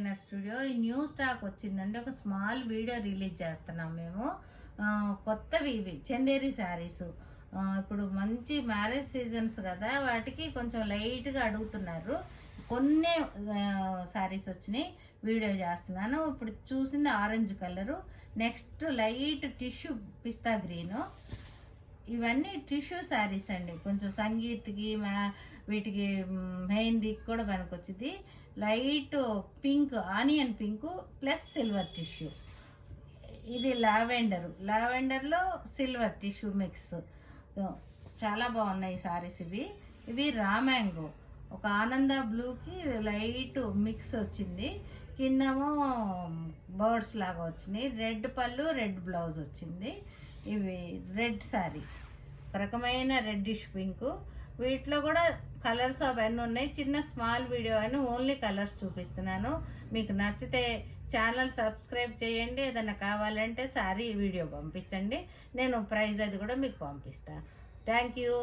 Designer studio. ఈ new stock వచ్చిందండి. ఒక స్మాల్ వీడియో రిలీజ్ చేస్తున్నాం మేము. కొత్తవి ఇవి చందేరి శారీస్. ఇప్పుడు మంచి మ్యారేజ్ సీజన్స్ కదా, వాటికి కొంచెం లైట్గా అడుగుతున్నారు. కొన్ని శారీస్ వచ్చినాయి, వీడియో చేస్తున్నాను. ఇప్పుడు చూసింది orange colour, next light tissue పిస్తా గ్రీను. ఇవన్నీ టిష్యూ శారీస్ అండి. కొంచెం సంగీత్కి వీటికి మెహందీకి కూడా పనికొచ్చింది. Light pink, onion pink plus silver tissue. ఇది లావెండర్లో సిల్వర్ టిష్యూ మిక్స్. చాలా బాగున్నాయి శారీస్ ఇవి. ఇవి రామ్యాంగో, ఒక ఆనంద బ్లూకి లైట్ మిక్స్ వచ్చింది. కిందేమో బర్డ్స్ లాగా వచ్చినాయి. రెడ్ పళ్ళు, రెడ్ బ్లౌజ్ వచ్చింది. ఇవి రెడ్ శారీ, ఒక రకమైన రెడ్డిష్ పింక్. వీటిలో కూడా కలర్స్ అవన్నీ ఉన్నాయి. చిన్న స్మాల్ వీడియో అని ఓన్లీ కలర్స్ చూపిస్తున్నాను. మీకు నచ్చితే ఛానల్ సబ్స్క్రైబ్ చేయండి. ఏదైనా కావాలంటే శారీ వీడియో పంపించండి, నేను ప్రైస్ అది కూడా మీకు పంపిస్తాను. Thank you.